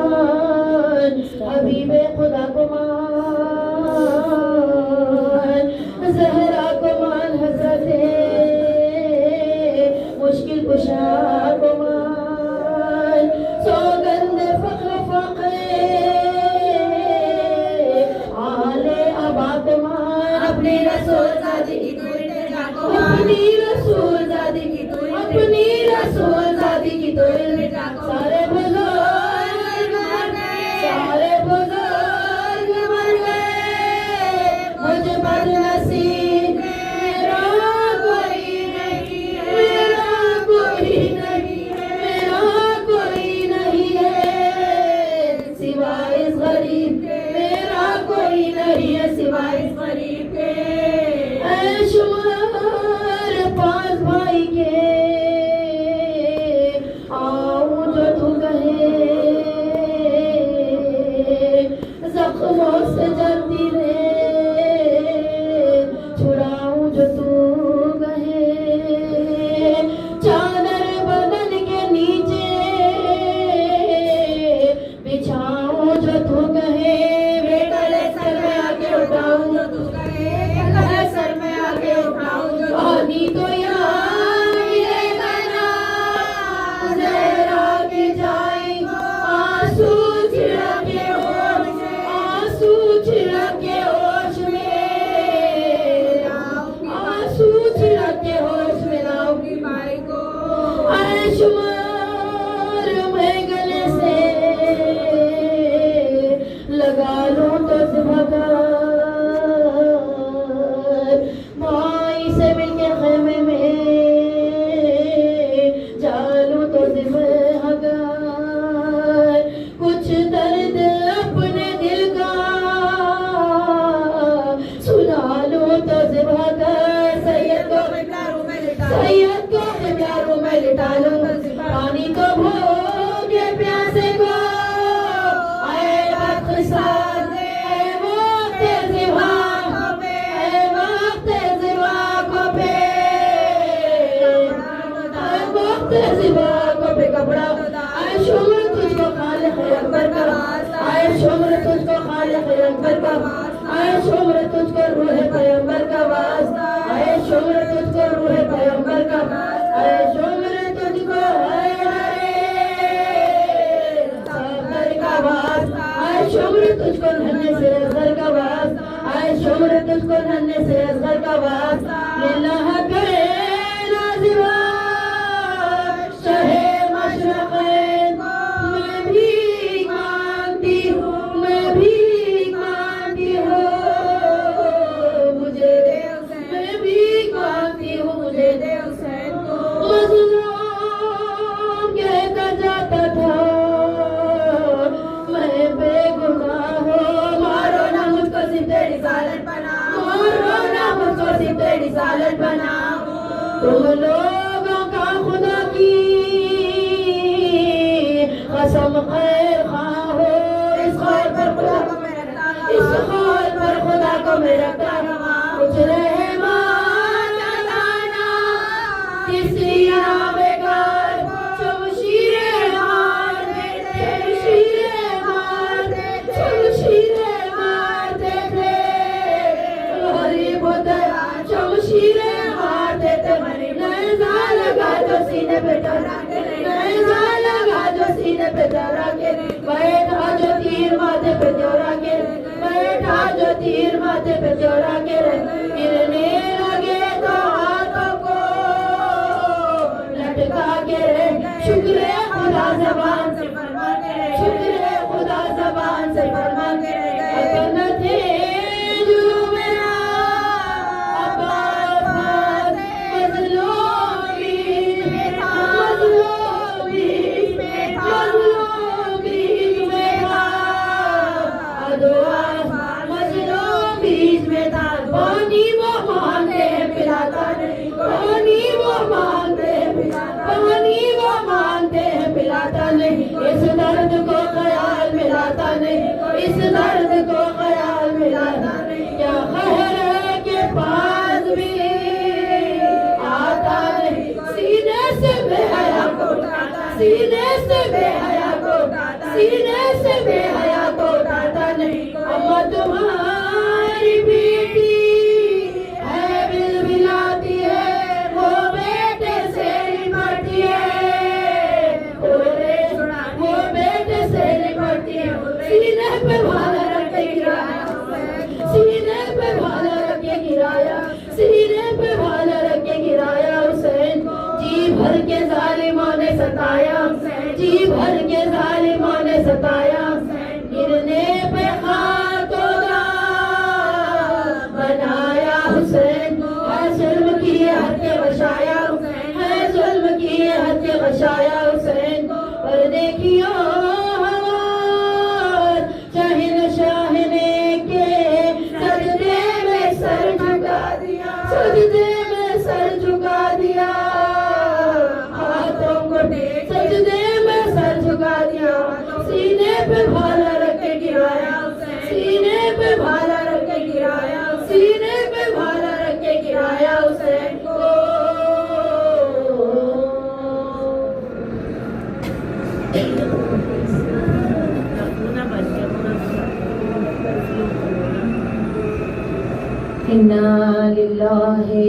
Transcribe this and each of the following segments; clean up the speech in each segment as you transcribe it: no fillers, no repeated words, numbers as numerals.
मान, हबीबे खुदा को मान, ज़हरा को मान, हज़रते मुश्किल कुशा को मान, सौगंद फ़ख्र फ़क़े आले अबा को मान, अपनी रसूल ज़ादी की तू इल्तिजा को मान, अपनी रसूल ज़ादी की तू, अपनी रसूल ज़ादी की तू इल्तिजा को, सारे बुज़ुर्ग मर गए, सारे बुज़ुर्ग मर गए, मुझ बदनसीब मेरा कोई नहीं है, मेरा कोई नहीं है, मेरा कोई नहीं है, सिवाय इस गरीब के, मेरा कोई नहीं है सिवाय इस गरीब के। ऐ शुमार पांच भाई के, आऊं जो तू कहे, जख्मों से जलती रे, छुड़ाऊं जो तू कहे, चादर बदन के नीचे बिछाऊं जो तू कहे, बेगले सर में आके उठाऊं जो तू कहे, बेगले सर में आके उठाऊं जो, पानी तो यहाँ मिलेगा ना, ज़हरा की जाएंगे आंसू छिड़के होश में, आंसू छिड़के होश में, आंसू छिड़के होश में लाऊंगी माई को। ऐ शुमार मैं गले से लगा लूं तो ज़िम्मेदार, माई से मिलके खेमे में जालूं तो ज़िम्मेदार, कुछ दर्द अपने दिल का सुना लूं तो ज़िम्मेदार, सैयद को क़िबला रूह में लिटा, सैयद को क़िबला रूह में लिटा लूं, पानी तो भोगे प्यासे को, ऐ बख़्शाद ऐ वक्त ज़िवा पे, ऐ वक्त ज़िवा पे, ऐ वक्त ज़िवा पे कपड़ा, ऐ शुम्र तुझको खालिक़ अकबर का वास्ता, ऐ शुम्र तुझको खालिक़ अकबर का वास्ता, ऐ शुम्र तुझको रूह पैगंबर का वास्ता, ऐ शुम्र तुझको रूह पैगंबर का वास्ता, ऐ शुम्र तुझको सफर का वास्ता, ऐ शुम्र तुझको नन्हे से असगर का वास्ता, ऐ शुम्र तुझको नन्हे से असगर का वास्ता, लिल्लाह करे नाज़िवा शहे मशरक़ैन, मैं भी मांगती हूँ, मैं भी मांगती हूँ, मुझे दे हुसैन, मैं भी मांगती हूँ, मुझे दे हुसैन को। मज़लूम कहता जाता था मैं बेगुनाह हूँ, मारो ना मुझको सिर्फ तेरी ज़ालत बनाओ, मारो ना मुझको सिर्फ तेरी ज़ालत बनाओ, तुम लोगों का खुदा की कसम खैर खां हो, इस खौल पर खुदा को मैं रखता हूँ, इस खौल पर खुदा को मैं रखता हूँ, कुछ रहमान लाना किसी बेकार, शमशीरे मार देते, शमशीरे मार देते, शमशीरे मार देते, गरीब होते शमशीरे मार देते, नैज़ा लगा जो सीने पे डरा के, नैज़ा लगा जो सीने पे डरा के, बैठा जो तीर माथे पे जोड़ा के, बैठा जो तीर माथे पे जोड़ा के, गिरने लगे तो हाथों को लटका के, शुक्र खुदा ज़बान से फरमा के, शुक्र खुदा ज़बान से फरमा के, अपना थे जुलूम मेरा अब्बास मज़लूमी मेरा, मज़लूमी मेरा, मज़लूमी मेरा, अदवा मज़लूमी मेरा, पानी वो मांगते हैं पिलाता नहीं, पानी वो मांगते हैं पिलाता, पानी वो मांगते हैं पिलाता नहीं, इस दर्द को ख्याल मिलाता नहीं, इस दर्द को ख्याल सीने से बेहया को उठाता नहीं। अम्मा तुम्हारी बेटी है बिलबिलाती है, वो बेटे से लिपटती है, वो बेटे से लिपटती है। सीने पे भाला रख के गिराया, सीने पे भाला रख के गिराया, सीने पे भाला रख के गिराया हुसैन। जी भर के जालिमों ने सताया, जी भर के जालिमों ने सताया। गिरने पे खाकों का बनाया हुसैन। है जुल्म की हद के बचाया, है जुल्म की हद के बचाया हुसैन। और देखियो शहीन शाहने के सजदे में सर झुका दिया, सजदे में सर झुका दिया, हाथों को टेक सजदे में सर झुका दिया। सीने पे भाला रख के गिराया, सीने पे भाला रख के गिराया, सीने पे भाला रख के गिराया हुसैन को। इन्ना लिल्लाहि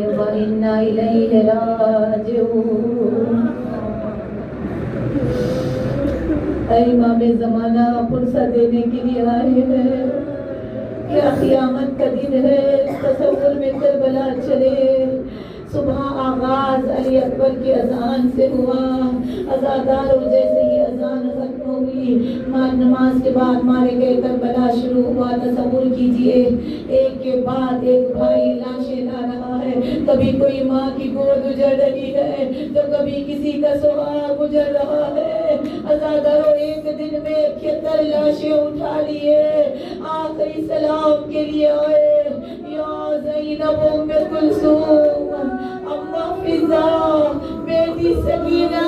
व इन्ना इलैहि राजिऊन। इमाम ज़माना फुर्सत देने के लिए आए हैं। क्या क़यामत का दिन है, तसव्वुर में करबला चले। सुबह आगाज अली अकबर की अजान से हुआ। अज़ादार जैसे ही अजान खत्म हुई, नमाज के बाद मारे गए करबला शुरू हुआ। तसव्वुर कीजिए, एक के बाद एक भाई लाशें ला रहा है। कभी कोई माँ की गोद उजड़ रही है, तो कभी किसी का सुहाग गुजर रहा है। अज़ादारों एक दिन में 71 लाशें उठा लिए, आखिरी सलाम के लिए आए। या ज़ैनब उम्मे कुलसूम, अम्मा फिजा, बेटी सकीना,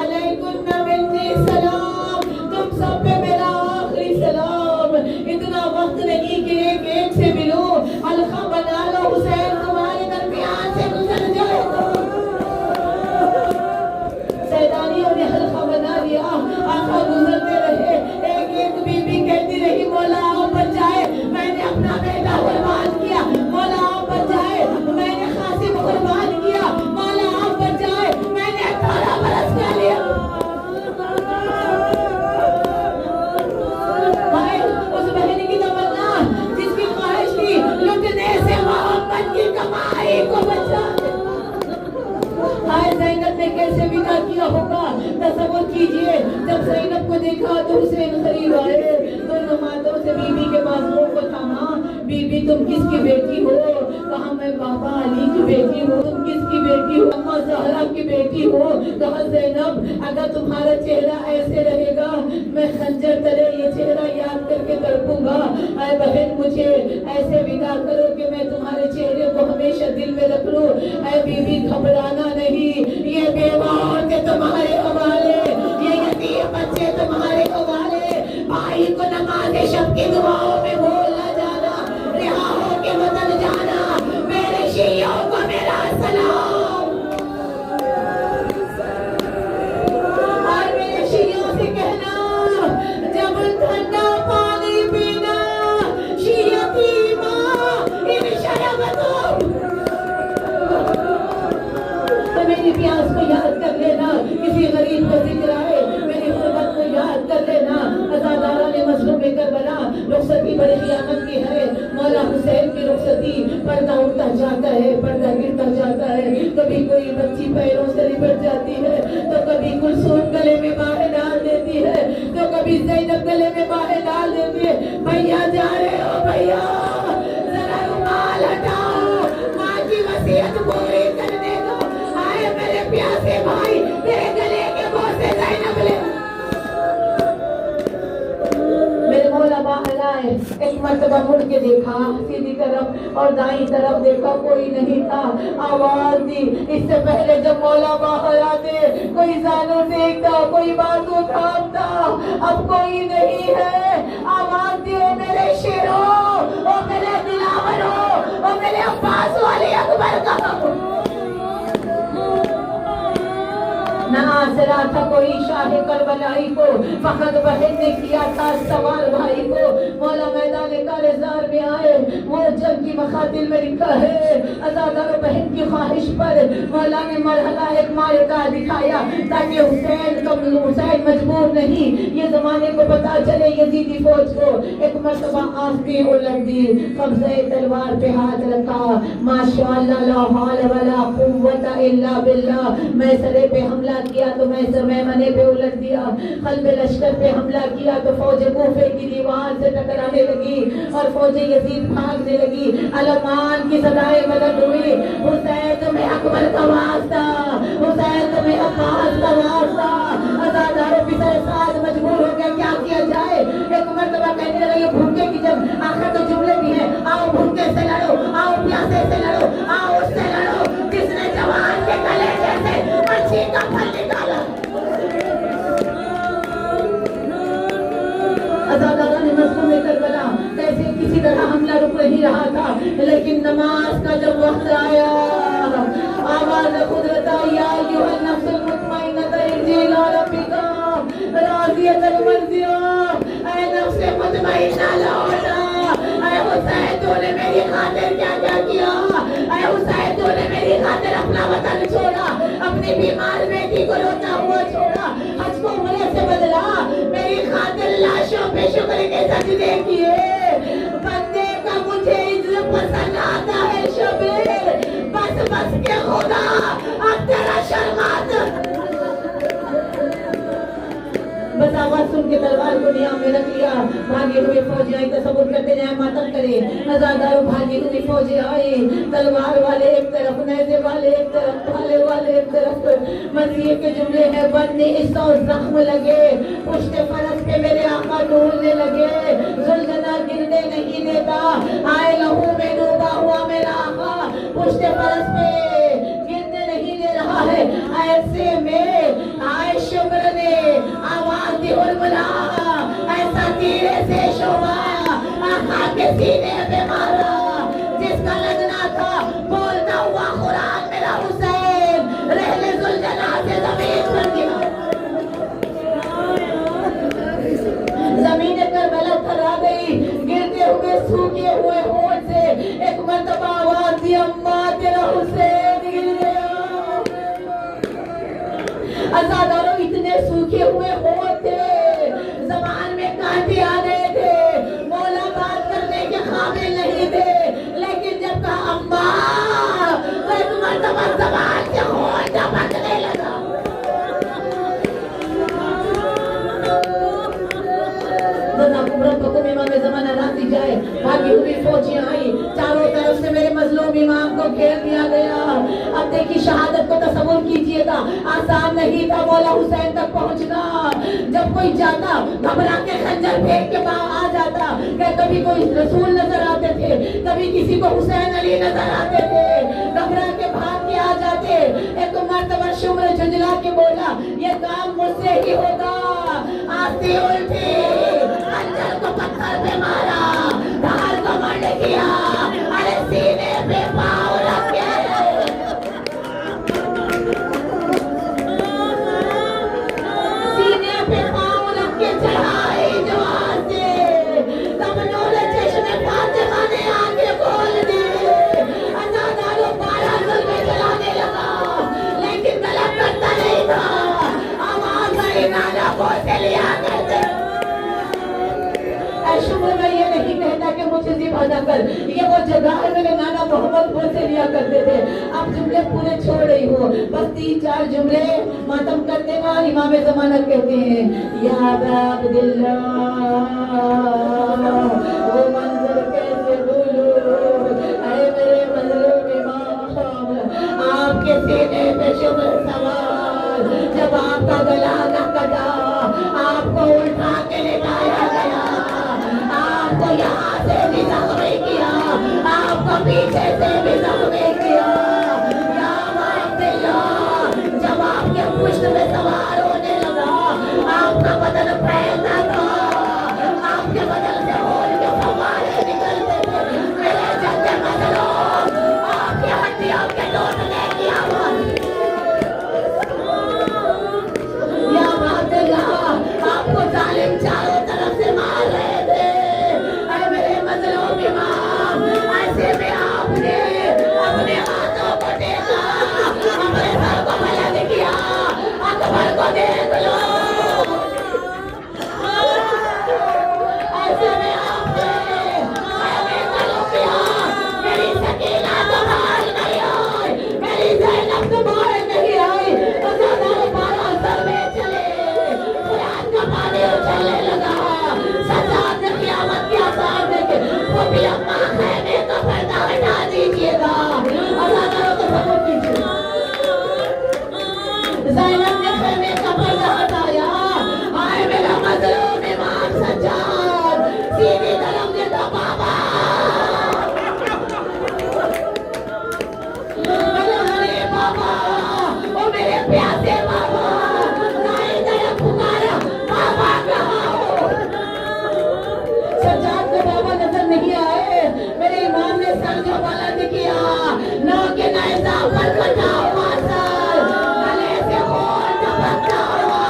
अलैकुन्ना मिन्नी सलाम। तुम सब पे मेरा आखिरी सलाम। इतना वक्त नहीं कि एक एक से मिलो, हल्का बना लो, हुसैन तुम्हारे दरमियान से गुजर जाए। सैदानियों ने हल्का बना लिया, आका गुजरते रहे। एक एक बीबी कहती रही, मौला आप बच जाए, मैंने अपना बेटा कुर्बान किया, मौला आप बच जाए, मैंने खासिम कुर्बान किया, मौला आप बच जाए, मैंने 18 बरस का लिया। भाई उस बहन की तमन्ना जिसकी ख्वाहिश थी लुटने से मोहब्बत की कमाई को बचा। हाय ज़ैनब ने कैसे विदा किया होगा, तसव्वुर कीजिए। जब ज़ैनब को देखा तो हुसैन करीब आए, दोनों हाथों से बीबी के बाजुओं को थामा। बीबी तुम किसकी बेटी हो? कहा मैं बाबा अली की बेटी हूँ। तुम किसकी बेटी हो? अम्मा ज़हरा की बेटी हो। कहा ज़ैनब अगर तुम्हारा चेहरा ऐसे रहेगा, मैं खंजर तरह ये चेहरा याद करके तड़पूंगा। ऐ बहन मुझे ऐसे विदा करो कि मैं तुम्हारे चेहरे को हमेशा दिल में रख लूं। ऐ बीबी घबराना नहीं, ये बेवा औरतें तुम्हारे हवाले, ये यतीम बच्चे तुम्हारे हवाले। भाई को नमाज़े शब की दुआओं में भूल न जाना, रिहा हो के वतन जाना। मेरे शियों को मेरा सलाम, और मेरे शियों से कहना जब ठंडा पानी पीना, शियती माँ इन शरबतों। तो मेरी प्यास को याद कर लेना, किसी गरीब का जिक्र आए मेरी गुर्बत को याद कर लेना। अज़ादारा ने मज़लूम करबला रुखसती बड़ी क़यामत की है। मौला हुसैन की रुखसती, पर्दा उठता जाता है, पर्दा गिरता जाता है। कभी कोई बच्ची पैरों से लिपट जाती है, तो कभी कुलसूम गले में बाहें डाल देती है, तो कभी ज़ैनब गले में बाहें डाल देती है। भैया जा रहे हो भैया, जरा रुमाल हटाओ, माँ की वसीयत पूरी करने दो। आए मेरे प्यासे भाई, तेरे गले के बोसे ज़ैनब ले। मेरे मौला बाहर आए, एक मर्तबा मुड़ के देखा सीधी तरफ और दाई तरफ देखा, कोई नहीं था। आवाज दी। इससे पहले जब मौला बाहर आते कोई जानू देखता, कोई बातों थामता, अब कोई नहीं है। आवाज दी, ओ मेरे शेरों, ओ मेरे दिलावरों, ओ मेरे अब्बास वाले अकबर का। ना हंस रहा था कोई शाह करबलाई को, फखर बहन ने किया था सवाल भाई को। मौला मैदान कारेज़ार में आए, वो जंग की मखातिल में लिखा है, अज़ादार बहन की ख्वाहिश पर मौला ने मरहला एक मायका दिखाया, ताकि हुसैन मजबूर नहीं, ये जमाने को पता चले यजीदी फौज को। एक मरतबा आंखें उलट दी, कब्ज़े तलवार पे हाथ रखा, माशाअल्लाह ला हौल वला कुव्वता इल्ला बिल्लाह। मैसरे पे हमला किया तो मैमने पे उलट दिया, कल्बे लश्कर पे हमला किया तो फौज कूफे की दीवार से टकराने लगी और फौज यजीद भागने लगी। अलमान की सदाएं बुलंद हुई, हुसैन तुम्हें अकबर का वास्ता, हुसैन तुम्हें अब्बास का वास्ता। अज़ादारों की साथ मजबूर हो गया, क्या किया जाए। एक मर्तबा कहने लगा, ये भूखे की जब आखिर तो जुमले भी है, आओ भूखे से लड़ो, आओ प्यासे से लड़ो, आओ उससे लड़ो जिसने जवान के कलेजे से मच्छी का फल निकाला। अज़ादारा ने मज़लूम करबला कैसे किसी तरह हमला रुक नहीं रहा था, लेकिन नमाज का जब वक्त आया, आवाज़ कुदरत आई, या अय्युहन नफ्सुल मुतमइन्नत इरजी इला रब्बिका राज़ियतन मर्ज़िया। ऐ नफ्स मुतमइन्ना लौटा, ऐ हुसैन तूने मेरी खातिर क्या क्या किया, ऐ हुसैन तूने मेरी खातिर अपना वतन छोड़ा, अपनी बीमार बेटी को रोता हुआ छोड़ा, हज को उम्रे से बदला, मेरी खातिर लाशों पे शुक्र के सजदे किए। बंदे का मुझे इज्जत पसंद आता है शबीर, बस बस के खुदा अब तेरा शर्मात। बस आवाज सुन के तलवार को नियाम में रख लिया। भागे हुए फौजी आई, तसव्वुर करते जाए मातम करे। अज़ादारों भागी हुई फौजी आई, तलवार वाले एक तरफ, नेज़े वाले एक तरफ, भाले वाले एक तरफ। मसीह के जुमले हैं, बनने इसो जख्म लगे, पुश्ते फरस पे मेरे आका डोलने लगे, जुल्जना गिरने नहीं देता, आए लहू में डूबा हुआ मेरा आका पुश्ते फरस पे गिरने नहीं दे रहा है। ऐसे में आए शुक्र ने आवाज दी, उलमुला ऐसा तीरे से शोभा आका के सीने पे मारा, जिसका लगना था बोलता हुआ कुरान मेरा हुसैन रहले जुल्जना से जमीन पर गिरा। जमीन करबला थर्रा गई, गिरते हुए सूखे हुए होंठ से एक मर्तबा आवाज दी, अम्मा तेरा हुसैन गिर गया। अज़ादारों इतने सूखे हुए होंठ थे, ज़बान में कांटे आ गए थे, मौला बात करने के काबिल नहीं थे, लेकिन जब कहा अम्मा तो एक मर्तबा ज़बान से होंठ झपकने लगा। जाए भागी हुई फौजियां आई, चारों तरफ से मेरे मजलूम इमाम को घेर दिया गया। अब देखिए शहादत को तसव्वुर कीजिएगा, आसान नहीं था मौला हुसैन तक पहुंचना। जब कोई जाता घबरा के खंजर फेंक के आ जाता, कभी कोई रसूल नजर आते थे, कभी किसी को हुसैन अली नजर आते थे, घबरा के भाग के आ जाते। एक मर्तबा शुम्र झुंझला के बोला, ये काम मुझसे ही होगा। आस्ती उल्टी, खंजर को पत्थर पे मारा, धार को मंड किया, अरे सीने पे पाँव रखे, सीने पे पाँव रख के चढ़ाई जवान से। तब नूरे चश्मे फातिमा ने आगे बोल दी, अज़ादारों 12 जुल्मे चलाने लगा, लेकिन गलत करता नहीं था। आवाज आई, नाना बोल लिया करते। शुक्र मैं ये नहीं कहता कि मुझे जिब अदा कर, ये वो जगह है मेरे नाना मोहम्मद बोल से लिया करते थे। अब जुमले पूरे छोड़ रही हो, बस 3-4 जुमले मातम कर देना। इमाम ज़मानत कहते हैं, या अब्दुल्लाह वो मंजर कैसे भूलूं, ऐ मेरे मजलूम इमाम, आपके सीने पे शुक्र सवार, जब आपका गला न कटा, आपको उठा के लिटाया गया, आपको यहाँ से भी ज़ख्मी किया, आपको पीछे से भी ज़ख्मी किया। या अब्दुल्लाह, जब आपके पुष्ट में सवार होने लगा, आपका बदन फैलता था, आपके बदन से होल के फव्वारे निकलते थे। मेरे जद्दे मजलूम, आपकी हड्डियों के टूटने की आवाज़। चारों तरफ से मार रहे थे। ऐ मेरे मजलूम इमाम, ऐसे में आपने अपने हाथों को टेका, अपने सर को बुलंद किया, अकबर को देख लो। ऐसे में आपने मेरी सकीना तो बाहर नहीं आई, मेरी ज़ैनब तो बाहर नहीं आई। वज़ादार पारा सर में चले, कुरान का पानी उछलने लगा। सज्जाद ने क़यामत के आसार देखे, वो भी अम्मा खैमे का पर्दा हटा दीजिएगा। वज़ादारों को सबूत कीजिए। ज़ैनब ने खैमे का पर्दा हटाया। आए मेरा मज़लूम इमाम सज्जाद, सीधी तरफ दे दो बाबा। प्यासे बाबा, नाई तरफ पुकारा, बाबा कहाँ हो? सज्जाद को बाबा नजर नहीं आए। मेरे इमाम ने सर जो बुलंद किया, नौ के नैज़ा पर कटा हुआ सर, गले से खून टपकता हुआ।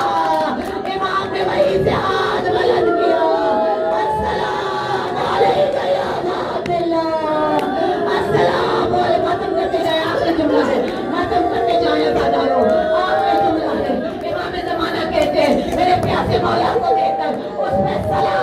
इमाम ने वहीं से हाथ बुलंद किया, अस्सलाम अलैका या अब्दुल्लाह, अस्सलाम अलैका। खत्म करते जाए, आखिरी जुमला है, खत्म करते जाए बादारों। मेरे प्यासे मौला को देखकर उस पे सलाम